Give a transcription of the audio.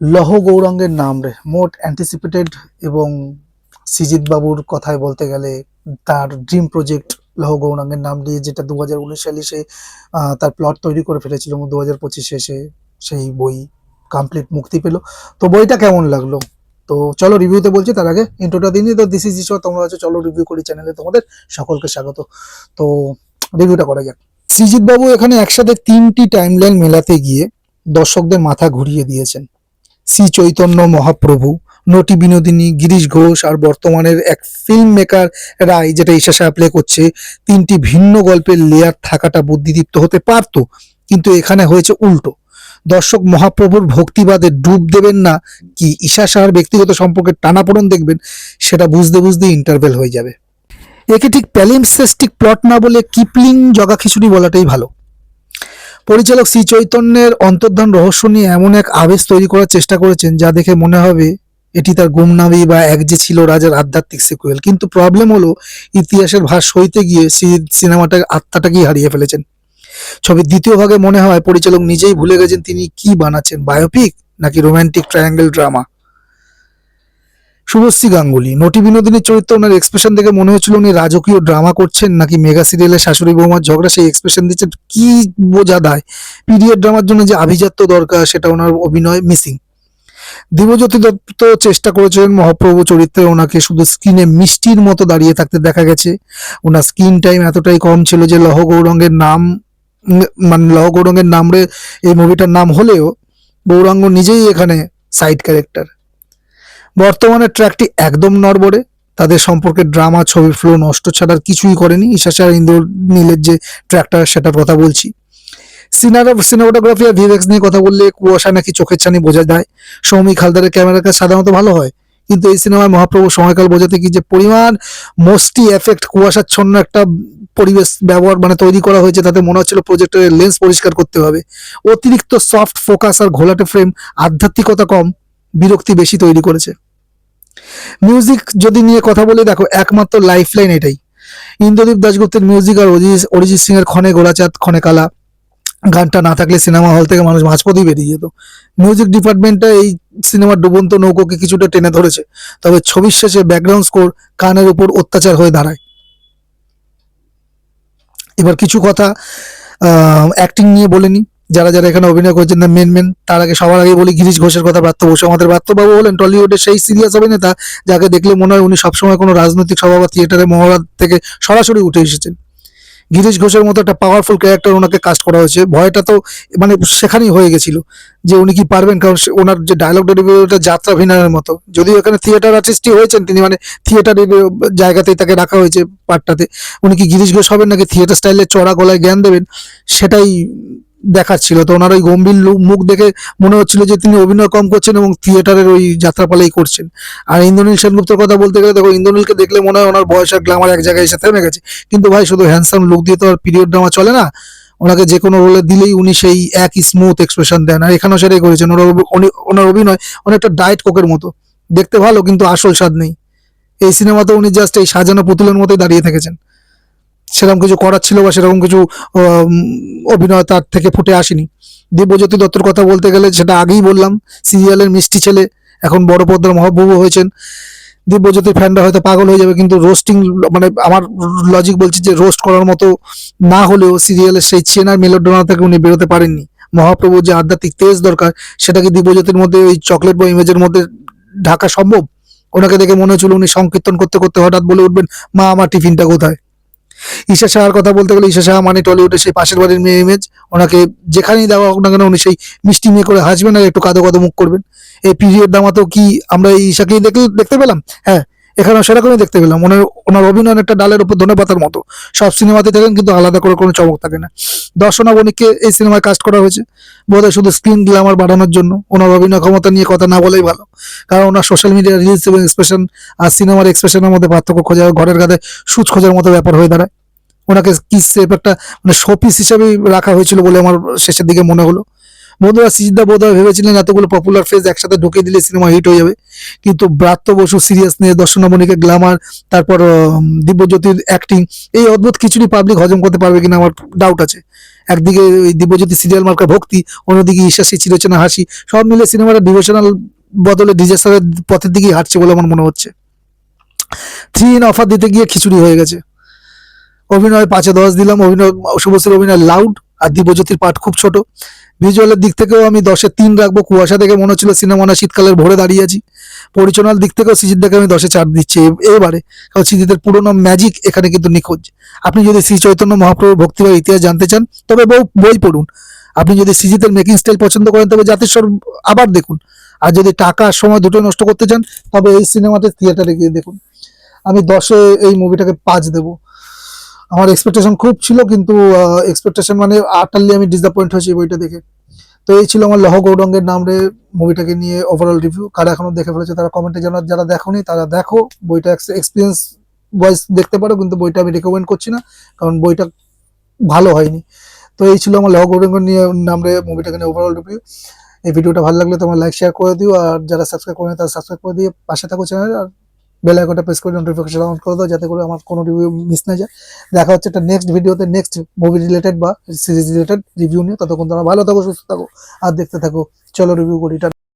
লৌহ গৌরাঙ্গের নাম রে মোট অ্যান্টিসিপেটেড এবং সৃজিত বাবুর কথায় বলতে গেলে তার ড্রিম প্রজেক্ট লৌহ গৌরাঙ্গের নাম দিয়ে, যেটা 2019 সালে সে তার প্লট তৈরি করে ফেলেছিল এবং 2025 এসে সেই বই কমপ্লিট মুক্তি পেল। তো বইটা কেমন লাগলো, তো চলো রিভিউতে বলছি। তার আগে ইন্ট্রোটা দিনই তো, দিস ইজ ঈশ্বর, তোমরা আছো, চলো রিভিউ করি চ্যানেলে, তোমাদের সকলকে স্বাগত। তো রিভিউটা করা যাক। সৃজিত বাবু এখানে একসাথে 3টি টাইমলাইন মেলাতে গিয়ে দর্শকদের মাথা ঘুরিয়ে দিয়েছেন। শ্রী চৈতন্য মহাপ্রভু, নটি বিনোদিনী, গিরিশ ঘোষ আর বর্তমানের এক ফিল্ম মেকার রায়, যেটা ঈশা সাহা প্লে করছে, 3টি ভিন্ন গল্পের লেয়ার থাকাটা বুদ্ধিদীপ্ত হতে পারত, কিন্তু এখানে হয়েছে উল্টো। দর্শক মহাপ্রভুর ভক্তিবাদে ডুব দেবেন না কি ঈশা সাহার ব্যক্তিগত সম্পর্কে টানাপোড়েন দেখবেন, সেটা বুঝতে বুঝতে ইন্টারভেল হয়ে যাবে। একে ঠিক প্যালিমসেস্টিক প্লট না বলে কিপলিং জগা খিচুড়ি বলাটাই ভালো। পরিচালক শ্রী চৈতন্যের অন্তর্ধান রহস্য নিয়ে এমন এক আবেশ তৈরি করার চেষ্টা করেছেন যা দেখে মনে হবে এটি তার গুমনামি বা এক যে ছিল রাজার আধ্যাত্মিক সিকুয়েল। কিন্তু প্রবলেম হলো, ইতিহাসের ভার সইতে গিয়ে সিনেমাটার আত্মাটাকেই হারিয়ে ফেলেছেন। ছবির দ্বিতীয় ভাগে মনে হয় পরিচালক নিজেই ভুলে গেছেন তিনি কি বানাচ্ছেন, বায়োপিক নাকি romantic triangle drama. Subhashree Ganguly, নটি বিনোদিনীর চরিত্র, ওনার এক্সপ্রেশন দেখে মনে হচ্ছিল উনি রাজকীয় ড্রামা করছেন নাকি মেগা সিরিয়ালের শাশুড়ি বৌমার ঝগড়া, সেই এক্সপ্রেশন দিচ্ছেন, কি বোঝা দায়। পিরিয়ড ড্রামার জন্য যে আভিজাত্য দরকার সেটা ওনার অভিনয় মিসিং। দিব্যজ্যোতি দত্ত চেষ্টা করেছেন মহাপ্রভু চরিত্রে ওনাকে শুধু স্ক্রিনে মিষ্টির মতো দাঁড়িয়ে থাকতে দেখা গেছে। ওনার স্ক্রিন টাইম এতটাই কম ছিল যে লৌহ গৌরাঙ্গের নাম, মানে লৌহ গৌরাঙ্গের নাম রে এই মুভিটার নাম হলেও গৌরাঙ্গ নিজেই এখানে সাইড ক্যারেক্টার। বর্তমানে ট্র্যাকটি একদম নড়বড়ে, তাদের সম্পর্কে ড্রামা, ছবির ফ্লো নষ্ট ছাড়ার কিছুই করেনি। ঈশা আর ইন্দ্রনীলের যে ট্র্যাকটা সেটার কথা বলছি। সিনেমাটোগ্রাফি আর ভিএফএক্স নিয়ে কথা বললে কুয়াশা নাকি চোখের ছানি বোঝা যায়। সৌমিক হালদারের ক্যামেরার কাজ সাধারণত ভালো হয়, কিন্তু এই সিনেমায় মহাপ্রভু সময়কাল বোঝাতে কি যে পরিমাণ মোস্টি এফেক্ট, কুয়াশাচ্ছন্ন একটা পরিবেশ ব্যবহার মানে তৈরি করা হয়েছে, তাতে মনে হচ্ছিল প্রজেক্টরের লেন্স পরিষ্কার করতে হবে। অতিরিক্ত সফট ফোকাস আর ঘোলাটে ফ্রেম, আধ্যাত্মিকতা কম, বিরক্তি বেশি তৈরি করেছে। মিউজিক যদি নিয়ে কথা বলি, দেখো একমাত্র লাইফলাইন এটাই। ইন্দ্রদীপ দাশগুপ্তের মিউজিক আর অরিজিৎ সিং এর ক্ষণে গোলাচাঁদ ক্ষণে কালা গানটা না থাকলে সিনেমা হল থেকে মানুষ মাঝপথেই বেরিয়ে যেত। মিউজিক ডিপার্টমেন্টটা এই সিনেমার ডুবন্ত নৌকোকে কিছুটা টেনে ধরেছে, তবে ছবির শেষে ব্যাকগ্রাউন্ড স্কোর কানের উপর অত্যাচার হয়ে দাঁড়ায়। এবার কিছু কথা অ্যাক্টিং নিয়ে বলেনি, যারা যারা এখানে অভিনয় করেছেন না মেন, তার আগে সবার আগে বলি গিরিশ ঘোষের কথা। ব্রাত্য বসু, আমাদের ব্রাত্যবাবু হলেন টলিউডের সেই সিরিয়াস অভিনেতা যাকে দেখলে মনে হয় উনি সবসময় কোনো রাজনৈতিক সভা বা থিয়েটারের মহড়া থেকে সরাসরি উঠে এসেছেন। গিরিশ ঘোষের মতো একটা পাওয়ারফুল ক্যারেক্টার ওনাকে কাস্ট করা হয়েছে, ভয়টা তো মানে সেখানেই হয়ে গেছিল যে উনি কি পারবেন, কারণ ওনার যে ডায়লগ ডেলিভারিটা যাত্রা অভিনয়ের মতো। যদিও এখানে থিয়েটার আর্টিস্টই হয়েছেন তিনি, মানে থিয়েটারের জায়গাতেই তাকে রাখা হয়েছে পার্টটাতে। উনি কি গিরিশ ঘোষ হবেন নাকি থিয়েটার স্টাইলে চড়া গলায় জ্ঞান দেবেন, সেটাই দেখাচ্ছিল। তো ওনার ওই গম্ভীর মুখ দেখে মনে হচ্ছিল যে তিনি অভিনয় কম করছেন এবং থিয়েটারের ওই যাত্রাপালাই করছেন। আর ইন্দ্রনীল সেনগুপ্তের কথা বলতে গেলে, দেখো ইন্দ্রনীলকে দেখলে মনে হয় ওনার বয়স আর গ্ল্যামার এক জায়গায় এসে থেমে গেছে, কিন্তু ভাই শুধু হ্যান্ডসাম লুক দিয়ে তো আর পিরিয়ড ড্রামা চলে না। ওনাকে যে কোনো রোলে দিলেই উনি সেই একই স্মুথ এক্সপ্রেশন দেন, আর এখানেও সেটাই করেছেন। ওনার অভিনয় অনেকটা ডায়েট কোকের মতো, দেখতে ভালো কিন্তু আসল স্বাদ নেই। এই সিনেমাতে উনি জাস্ট এই সাজানো পুতুলের মতোই দাঁড়িয়ে থেকেছেন, সেরকম কিছু করার ছিল বা সেরকম কিছু অভিনয় তার থেকে ফুটে আসেনি। দিব্যজ্যোতি দত্তর কথা বলতে গেলে সেটা আগেই বললাম, সিরিয়ালের মিষ্টি ছেলে, এখন বড় পর্দার মহাপ্রভু হয়েছেন। দিব্যজ্যোতির ফ্যানরা হয়তো পাগল হয়ে যাবে, কিন্তু রোস্টিং মানে আমার লজিক বলছি যে রোস্ট করার মতো না হলেও সিরিয়ালের সেই চেনার মেলোড্রামা থেকে উনি বেরোতে পারেননি। মহাপ্রভুর যে আধ্যাত্মিক তেজ দরকার সেটাকে দিব্যজ্যোতির মধ্যে ওই চকলেট বা ইমেজের মধ্যে ঢাকা সম্ভব? ওনাকে দেখে মনে হচ্ছিল উনি সংকীর্তন করতে করতে হঠাৎ বলে উঠবেন, মা আমার টিফিনটা কোথায়। ঈশা সাহার কথা বলতে গেলে, ঈশা সাহা মানে টলিউডের সেই পাশের বাড়ির মেয়ে ইমেজ। ওনাকে যেখানেই দেওয়া হোক না কেন উনি সেই মিষ্টি মেয়ে করে হাসবেন আর একটু কাঁদো কাঁদো মুখ করবেন। এই পিরিয়ড ড্রামাতেও কি আমরা এই ঈশাকেই দেখতে পেলাম? হ্যাঁ, এখানেও সেরকমই দেখতে পেলাম। ওনার অভিনয় একটা ডালের উপর ধনে পাতার মতো, সব সিনেমাতে থাকেন কিন্তু আলাদা করে কোনো চমক থাকে না। দর্শনা বণিককে এই সিনেমায় কাস্ট করা হয়েছে বোধহয় শুধু স্ক্রিন গ্ল্যামার বাড়ানোর জন্য। ওনার অভিনয় ক্ষমতা নিয়ে কথা না বলেই ভালো, কারণ ওনার সোশ্যাল মিডিয়া রিলস এবং এক্সপ্রেশন আর সিনেমার এক্সপ্রেশনের মধ্যে পার্থক্য খোঁজা ঘরের গায়ে সুচ খোঁজার মতো ব্যাপার হয়ে দাঁড়ায়। ওনাকে কি সেফ একটা মানে শোপিস হিসাবেই রাখা হয়েছিল বলে আমার শেষের দিকে মনে হলো। বন্ধুরা সিজদা বোধহয় ভেবেছিলেন এতগুলো পপুলার ফেজ একসাথে ঢুকিয়ে দিলে সিনেমা হিট হয়ে যাবে, কিন্তু ব্রাত্য বসু সিরিয়াস নিয়ে, দর্শনা মণিকের গ্ল্যামার, তারপর দিব্যজ্যোতির অ্যাক্টিং, এই অদ্ভুত খিচুড়ি পাবলিক হজম করতে পারবে কিনা আমার ডাউট আছে। একদিকে ওই দিব্যজ্যোতি সিরিয়াল মার্কা ভক্তি, অন্যদিকে ঈশা সেই চিরচেনা হাসি, সব মিলে সিনেমাটা ডিভোশনাল বদলে ডিজাস্টারের পথের দিকেই হাঁটছে বলে আমার মনে হচ্ছে। 3 in অফার দিতে গিয়ে খিচুড়ি হয়ে গেছে। অভিনয় 5-10 দিলাম, অভিনয় শুভশ্রীর অভিনয় লাউড, আর দিব্যজ্যোতির পাঠ খুব ছোট। ভিজুয়ালের দিক থেকেও আমি 10-3 রাখবো, কুয়াশা দেখে মনে হচ্ছিল সিনেমা না শীতকালের ভোরে দাঁড়িয়ে আছি। পরিচালনার দিক থেকেও সৃজিতদাকে আমি 10-4 দিচ্ছি এবারে, কারণ সৃজিতের পুরোনো ম্যাজিক এখানে কিন্তু নিখোঁজ। আপনি যদি শ্রী চৈতন্য মহাপ্রভুর ভক্তিভাব ইতিহাস জানতে চান তবে বই পড়ুন। আপনি যদি সৃজিতের মেকিং স্টাইল পছন্দ করেন তবে জাতিস্বর আবার দেখুন। আর যদি টাকা আর সময় দুটোই নষ্ট করতে চান তবে এই সিনেমাতে থিয়েটারে গিয়ে দেখুন। আমি 10-এ এই মুভিটাকে 5 দেবো। আমার এক্সপেকটেশন খুব ছিল, কিন্তু এক্সপেকটেশন মানে আটারলি আমি ডিসঅ্যাপয়েন্ট হয়েছি বইটা দেখে। তো এই ছিল আমার লহ গৌরঙ্গের নাম রে মুভিটাকে নিয়ে ওভারঅল রিভিউ। কারা এখনো দেখে ফেলেছে তারা কমেন্টে জানার, যারা দেখোনি তারা দেখো। বইটা এক্সপিরিয়েন্স ওয়াইজ দেখতে পারো, কিন্তু বইটা আমি রেকমেন্ড করছি না, কারণ বইটা ভালো হয়নি। তো এই ছিল আমার লহ গৌরঙ্গ নিয়ে নাম রে মুভিটাকে নিয়ে ওভারঅল রিভিউ। এই ভিডিওটা ভালো লাগলে তোমার লাইক শেয়ার করে দিও, আর যারা সাবস্ক্রাইব করে তারা সাবস্ক্রাইব করে দিয়ে পাশে থাকো চ্যানেল, আর বেল আইকনটা প্রেস করে নোটিফিকেশন অন করে দাও, যাতে করে আমার কোনো রিভিউ মিস না যায়। দেখা হচ্ছে একটা নেক্সট ভিডিওতে, নেক্সট মুভি রিলেটেড বা সিরিজ রিলেটেড রিভিউ নিয়ে। ততক্ষণ তোমরা ভালো থাকো, সুস্থ থাকো, আর দেখতে থাকো। চলো রিভিউ করি।